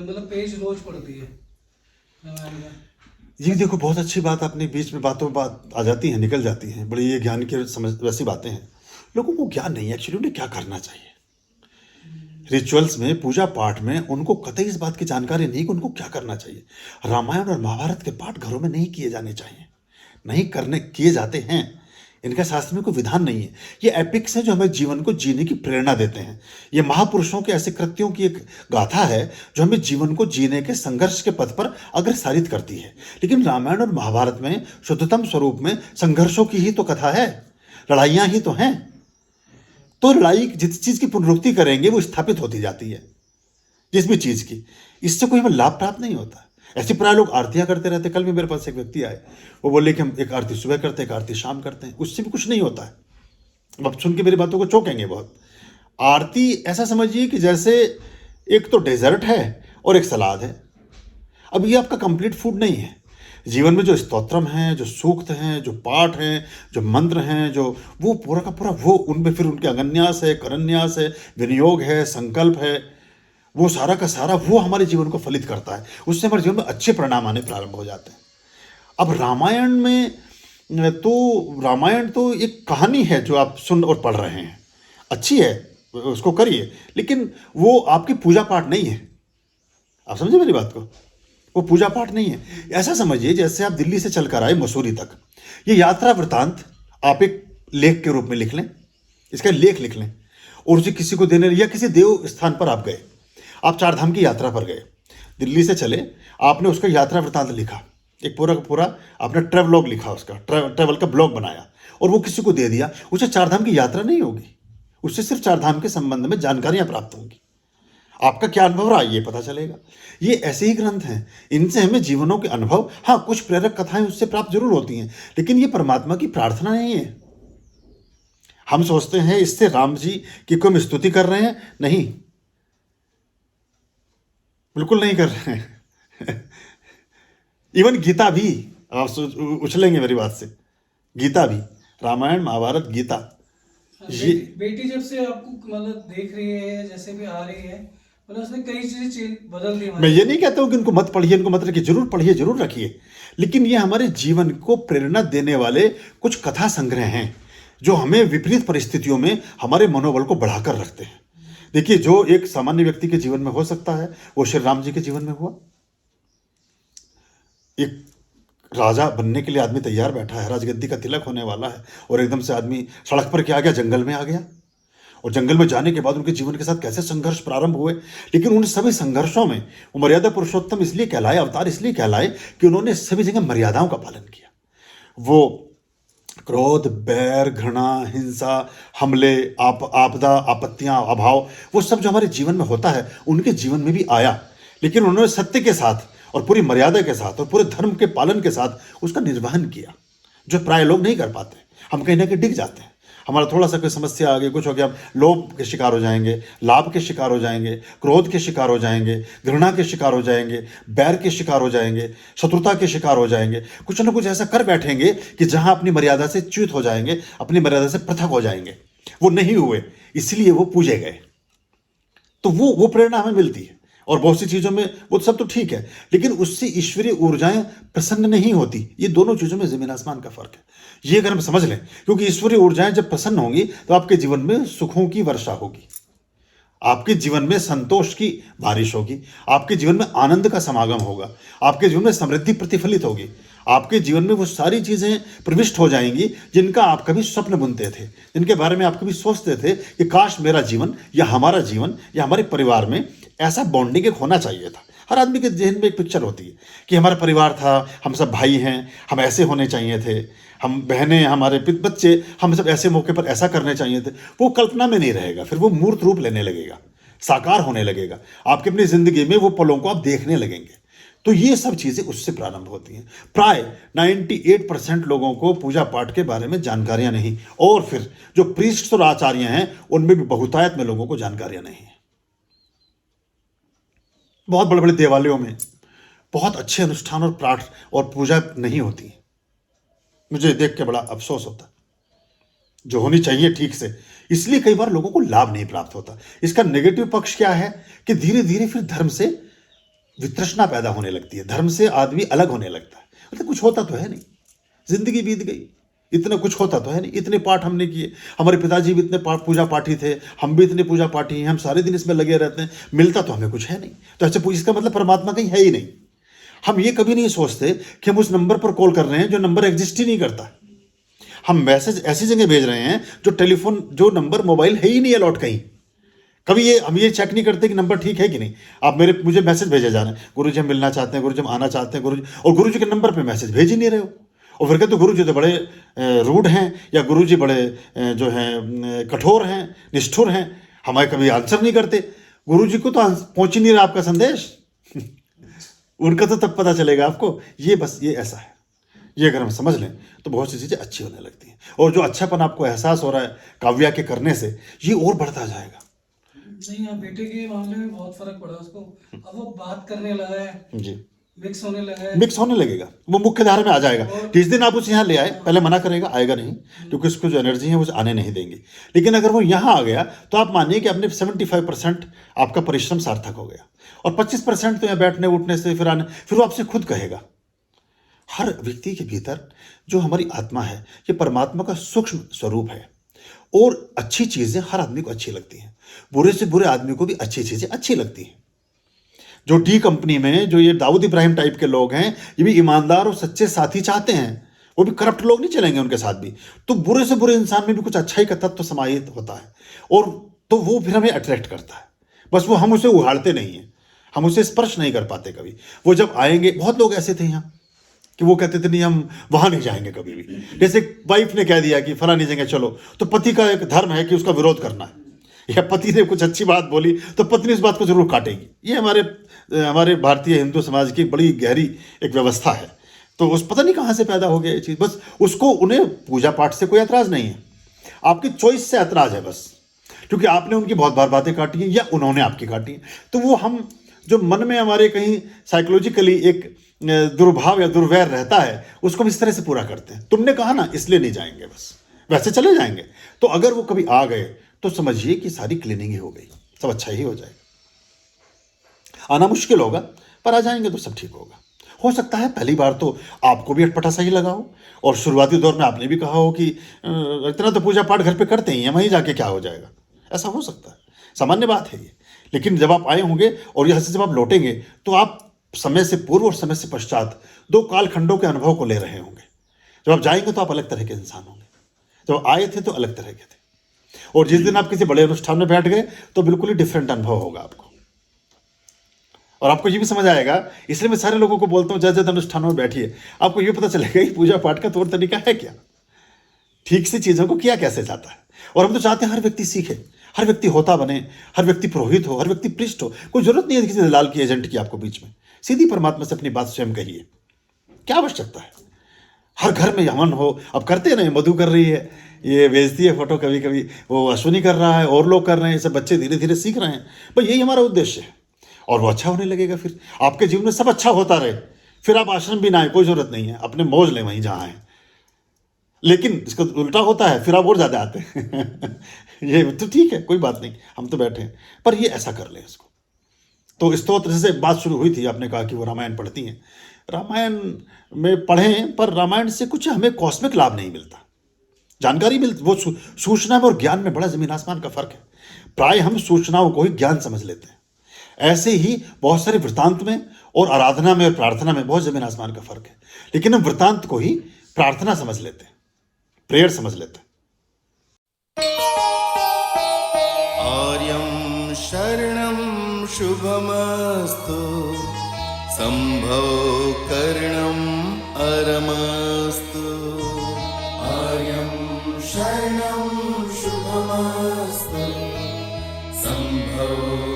मतलब पेज रोज पढ़ती है रामायण का। ये देखो, बहुत अच्छी बात अपने बीच में बात आ जाती है, निकल जाती हैं, बड़ी ये ज्ञान की समझ वैसी बातें हैं। लोगों को ज्ञान नहीं है एक्चुअली, उन्हें क्या करना चाहिए। रिचुअल्स में, पूजा पाठ में उनको कतई इस बात की जानकारी नहीं कि उनको क्या करना चाहिए। रामायण और महाभारत के पाठ घरों में नहीं किए जाने चाहिए, नहीं करने किए जाते हैं। इनका शास्त्र में कोई विधान नहीं है। ये एपिक्स है जो हमें जीवन को जीने की प्रेरणा देते हैं। ये महापुरुषों के ऐसे कृत्यों की एक गाथा है जो हमें जीवन को जीने के संघर्ष के पथ पर अग्रसारित करती है। लेकिन रामायण और महाभारत में शुद्धतम स्वरूप में संघर्षों की ही तो कथा है, लड़ाइयां ही तो हैं। तो लड़ाई जिस चीज की पुनरुक्ति करेंगे वो स्थापित होती जाती है, जिस भी चीज की। इससे कोई हमें लाभ प्राप्त नहीं होता। ऐसे प्राय लोग आरतियां करते रहते। कल भी मेरे पास एक व्यक्ति आए, वो बोले कि हम एक आरती सुबह करते हैं, एक आरती शाम करते हैं, उससे भी कुछ नहीं होता है। अब आप सुन के मेरी बातों को चौंकेंगे बहुत। आरती ऐसा समझिए कि जैसे एक तो डेजर्ट है और एक सलाद है। अब ये आपका कंप्लीट फूड नहीं है। जीवन में जो स्तोत्रम है, जो सूक्त हैं, जो पाठ हैं, जो मंत्र हैं, जो वो पूरा का पूरा, वो उनमें फिर उनके अगन्यास है, करन्यास है, विनियोग है, संकल्प है, वो सारा का सारा वो हमारे जीवन को फलित करता है। उससे हमारे जीवन में अच्छे परिणाम आने प्रारंभ हो जाते हैं। अब रामायण तो एक कहानी है जो आप सुन और पढ़ रहे हैं, अच्छी है, उसको करिए, लेकिन वो आपकी पूजा पाठ नहीं है। आप समझे मेरी बात को? वो पूजा पाठ नहीं है। ऐसा समझिए जैसे आप दिल्ली से चलकर आए मसूरी तक, ये यात्रा वृतांत आप एक लेख के रूप में लिख लें, इसका लेख लिख लें और उसे किसी को देने, या किसी देव स्थान पर आप गए, आप चार धाम की यात्रा पर गए, दिल्ली से चले, आपने उसका यात्रा वृतांत लिखा, एक पूरा का पूरा आपने ट्रेवलॉग लिखा, उसका ट्रेवल का ब्लॉग बनाया और वो किसी को दे दिया, उसे चार धाम की यात्रा नहीं होगी, उससे सिर्फ चार धाम के संबंध में जानकारियां प्राप्त होंगी। आपका क्या अनुभव रहा ये पता चलेगा। ये ऐसे ही ग्रंथ हैं, इनसे हमें जीवनों के अनुभव, हाँ कुछ प्रेरक कथाएं उससे प्राप्त जरूर होती हैं, लेकिन ये परमात्मा की प्रार्थना नहीं है। हम सोचते हैं इससे राम जी की कोई हम स्तुति कर रहे हैं, नहीं, बिल्कुल नहीं कर रहे हैं। इवन गीता भी आप उछलेंगे मेरी बात से, गीता भी, रामायण महाभारत गीता, ये बेटी जब से आपको मतलब देख रही है, जैसे भी आ रही है, मतलब उसने कई चीजें बदल दी। मैं ये नहीं कहता हूं कि इनको मत पढ़िए, इनको मत रखिए, जरूर पढ़िए, जरूर रखिए, लेकिन ये हमारे जीवन को प्रेरणा देने वाले कुछ कथा संग्रह हैं जो हमें विपरीत परिस्थितियों में हमारे मनोबल को बढ़ाकर रखते हैं। देखिए, जो एक सामान्य व्यक्ति के जीवन में हो सकता है वो श्री राम जी के जीवन में हुआ। एक राजा बनने के लिए आदमी तैयार बैठा है, राजगद्दी का तिलक होने वाला है, और एकदम से आदमी सड़क पर क्या आ गया, जंगल में आ गया। और जंगल में जाने के बाद उनके जीवन के साथ कैसे संघर्ष प्रारंभ हुए, लेकिन उन सभी संघर्षों में वो मर्यादा पुरुषोत्तम इसलिए कहलाए, अवतार इसलिए कहलाए कि उन्होंने सभी जगह मर्यादाओं का पालन किया। वो क्रोध, बैर, घृणा, हिंसा, हमले, आपदा, आपत्तियां, अभाव, वो सब जो हमारे जीवन में होता है उनके जीवन में भी आया, लेकिन उन्होंने सत्य के साथ और पूरी मर्यादा के साथ और पूरे धर्म के पालन के साथ उसका निर्वहन किया, जो प्राय लोग नहीं कर पाते। हम कहीं ना कहीं डिग जाते हैं, हमारा थोड़ा सा कोई समस्या आ गई, कुछ हो गया, लोभ के शिकार हो जाएंगे, लाभ के शिकार हो जाएंगे, क्रोध के शिकार हो जाएंगे, घृणा के शिकार हो जाएंगे, बैर के शिकार हो जाएंगे, शत्रुता के शिकार हो जाएंगे, कुछ ना कुछ ऐसा कर बैठेंगे कि जहां अपनी मर्यादा से च्युत हो जाएंगे, अपनी मर्यादा से पृथक हो जाएंगे। वो नहीं हुए, इसलिए वो पूजे गए। तो वो प्रेरणा हमें मिलती है। और बहुत सी चीजों में वो सब तो ठीक है, लेकिन उससे ईश्वरीय ऊर्जाएं प्रसन्न नहीं होती। ये दोनों चीजों में जमीन आसमान का फर्क है, ये अगर हम समझ लें। क्योंकि ईश्वरीय ऊर्जाएं जब प्रसन्न होंगी तो आपके जीवन में सुखों की वर्षा होगी, आपके जीवन में संतोष की बारिश होगी, आपके जीवन में आनंद का समागम होगा, आपके जीवन में समृद्धि प्रतिफलित होगी, आपके जीवन में वो सारी चीजें प्रविष्ट हो जाएंगी जिनका आप कभी स्वप्न बुनते थे, जिनके बारे में आप कभी सोचते थे कि काश मेरा जीवन या हमारा जीवन या हमारे परिवार में ऐसा बॉन्डिंग एक होना चाहिए था। हर आदमी के जहन में एक पिक्चर होती है कि हमारा परिवार था, हम सब भाई हैं, हम ऐसे होने चाहिए थे, हम बहनें, हमारे बच्चे, हम सब ऐसे मौके पर ऐसा करने चाहिए थे। वो कल्पना में नहीं रहेगा, फिर वो मूर्त रूप लेने लगेगा, साकार होने लगेगा। आपकी अपनी जिंदगी में वो पलों को आप देखने लगेंगे। तो ये सब चीजें उससे प्रारंभ होती हैं। प्राय 98% लोगों को पूजा पाठ के बारे में जानकारियां नहीं, और फिर जो प्रीस्ट और आचार्य हैं उनमें भी बहुतायत में लोगों को जानकारियां नहीं है। बहुत बड़े बड़े देवालयों में बहुत अच्छे अनुष्ठान और पाठ और पूजा नहीं होती। मुझे देख के बड़ा अफसोस होता, जो होनी चाहिए ठीक से, इसलिए कई बार लोगों को लाभ नहीं प्राप्त होता। इसका नेगेटिव पक्ष क्या है कि धीरे धीरे फिर धर्म से वितृष्णा पैदा होने लगती है, धर्म से आदमी अलग होने लगता है। मतलब कुछ होता तो है नहीं, जिंदगी बीत गई, इतना कुछ होता तो है नहीं, इतने पाठ हमने किए, हमारे पिताजी भी इतने पूजा पाठी थे, हम भी इतने पूजा पाठी हैं, हम सारे दिन इसमें लगे रहते हैं, मिलता तो हमें कुछ है नहीं। तो ऐसे इसका मतलब परमात्मा कहीं है ही नहीं। हम ये कभी नहीं सोचते कि हम उस नंबर पर कॉल कर रहे हैं जो नंबर एग्जिस्ट ही नहीं करता। हम मैसेज ऐसी जगह भेज रहे हैं जो टेलीफोन, जो नंबर मोबाइल है ही नहीं अलॉट कहीं। कभी ये हम ये चेक नहीं करते कि नंबर ठीक है कि नहीं। आप मुझे मैसेज भेजे जा रहे हैं, गुरुजी हम मिलना चाहते हैं, गुरुजी हम आना चाहते हैं, गुरुजी, और गुरुजी के नंबर पे मैसेज भेज ही नहीं रहे हो। और फिर कहते तो गुरुजी तो बड़े रूड हैं, या गुरुजी बड़े जो हैं कठोर हैं, निष्ठुर हैं, हमारे कभी आंसर नहीं करते। गुरुजी को तो पहुंच ही नहीं रहा आपका संदेश उनका तो तब पता चलेगा आपको। ये बस ये ऐसा है, ये अगर हम समझ लें तो बहुत सी चीज़ें अच्छी होने लगती हैं। और जो अच्छापन आपको एहसास हो रहा है काव्या के करने से, ये और बढ़ता जाएगा। नहीं, आप बेटे के मामले में बहुत फर्क पड़ा उसको। अब वो बात करने लगा है जी, मिक्स होने लगा है, मिक्स होने लगेगा, वो मुख्य धारा में आ जाएगा। जिस दिन आप उसे यहाँ ले आए, पहले मना करेगा, आएगा नहीं, क्योंकि उसको जो एनर्जी है वो आने नहीं देंगे। लेकिन अगर वो यहाँ आ गया तो आप मानिए कि आपने 75% आपका परिश्रम सार्थक हो गया, और 25% तो यहाँ बैठने उठने से फिर आने, फिर वो आपसे खुद कहेगा। हर व्यक्ति के भीतर जो हमारी आत्मा है, ये परमात्मा का सूक्ष्म स्वरूप है, और अच्छी चीज़ें हर आदमी को अच्छी लगती हैं, बुरे से बुरे आदमी को भी अच्छी चीज़ें अच्छी लगती हैं। जो डी कंपनी में जो ये दाऊद इब्राहिम टाइप के लोग हैं, ये भी ईमानदार और सच्चे साथी चाहते हैं, वो भी करप्ट लोग नहीं चलेंगे उनके साथ भी। तो बुरे से बुरे इंसान में भी कुछ अच्छाई का तत्व समाहित होता है, और तो वो फिर हमें अट्रैक्ट करता है। बस वो हम उसे उहाड़ते नहीं हैं, हम उसे स्पर्श नहीं कर पाते कभी। वो जब आएंगे, बहुत लोग ऐसे थे यहाँ कि वो कहते थे नहीं हम वहाँ नहीं जाएंगे कभी भी। जैसे वाइफ ने कह दिया कि फलानी जगह चलो, तो पति का एक धर्म है कि उसका विरोध करना है, या पति ने कुछ अच्छी बात बोली तो पत्नी उस बात को जरूर काटेगी। ये हमारे भारतीय हिंदू समाज की बड़ी गहरी एक व्यवस्था है। तो उस पता नहीं कहाँ से पैदा हो गया ये चीज़। बस उसको, उन्हें पूजा पाठ से कोई एतराज़ नहीं है, आपकी चॉइस से एतराज़ है बस, क्योंकि आपने उनकी बहुत बार बातें काटी हैं या उन्होंने आपकी काटी हैं। तो वो हम जो मन में हमारे कहीं साइकोलॉजिकली एक दुर्भाव या दुर्वैर रहता है, उसको हम इस तरह से पूरा करते हैं। तुमने कहा ना इसलिए नहीं जाएंगे, बस वैसे चले जाएंगे। तो अगर वो कभी आ गए तो समझिए कि सारी क्लीनिंग ही हो गई, सब अच्छा ही हो जाएगा। आना मुश्किल होगा, पर आ जाएंगे तो सब ठीक होगा। हो सकता है पहली बार तो आपको भी अटपटा सा ही लगा हो, और शुरुआती दौर में आपने भी कहा हो कि इतना तो पूजा पाठ घर पे करते ही हैं, वहीं जाके क्या हो जाएगा। ऐसा हो सकता है, सामान्य बात है ये। लेकिन जब आप आए होंगे और यहाँ से जब आप लौटेंगे, तो आप समय से पूर्व और समय से पश्चात दो कालखंडों के अनुभव को ले रहे होंगे। जब आप जाएंगे तो आप अलग तरह के इंसान होंगे, जब आए थे तो अलग तरह के थे, और जिस दिन आप किसी बड़े अनुष्ठान में बैठ गए तो बिल्कुल ही डिफरेंट अनुभव होगा आपको। और आपको ये भी समझ आएगा, इसलिए मैं सारे लोगों को बोलता हूँ ज्यादा अनुष्ठानों में बैठिए, आपको ये पता चलेगा कि पूजा पाठ का तौर तरीका है क्या, ठीक से चीज़ों को किया कैसे जाता है। और हम तो चाहते हैं हर व्यक्ति सीखे, हर व्यक्ति होता बने, हर व्यक्ति पुरोहित हो, हर व्यक्ति पृष्ठ हो। कोई जरूरत नहीं है किसी दलाल की, एजेंट की आपको बीच में। सीधी परमात्मा से अपनी बात स्वयं कहिए, क्या आवश्यकता है। हर घर में हवन हो, अब करते हैं ना, मधु कर रही है, ये भेजती है फोटो, कभी कभी वो अश्विनी कर रहा है, और लोग कर रहे हैं, सब बच्चे धीरे धीरे सीख रहे हैं। भाई यही हमारा उद्देश्य है, और वो अच्छा होने लगेगा। फिर आपके जीवन में सब अच्छा होता रहे, फिर आप आश्रम भी ना आए, कोई जरूरत नहीं है, अपने मौज लें वहीं जहाँ हैं। लेकिन इसका उल्टा होता है, फिर आप और ज़्यादा आते हैं ये तो ठीक है, कोई बात नहीं, हम तो बैठे हैं, पर ये ऐसा कर लें इसको। तो स्तोत्र से बात शुरू हुई थी, आपने कहा कि वो रामायण पढ़ती हैं। रामायण में पढ़ें, पर रामायण से कुछ हमें कॉस्मिक लाभ नहीं मिलता, जानकारी मिलती, वो सूचना में और ज्ञान में बड़ा जमीन आसमान का फर्क है। प्राय हम सूचनाओं को ही ज्ञान समझ लेते हैं। ऐसे ही बहुत सारे वृत्तांत में और आराधना में और प्रार्थना में बहुत जमीन आसमान का फर्क है। लेकिन हम वृत्तांत को ही प्रार्थना समझ लेते हैं, प्रेयर समझ लेते हैं। आर्यं शरणं शुभमस्तु, संभव करणं अरमस्तु। आर्यं शरणं शुभमस्तु, संभव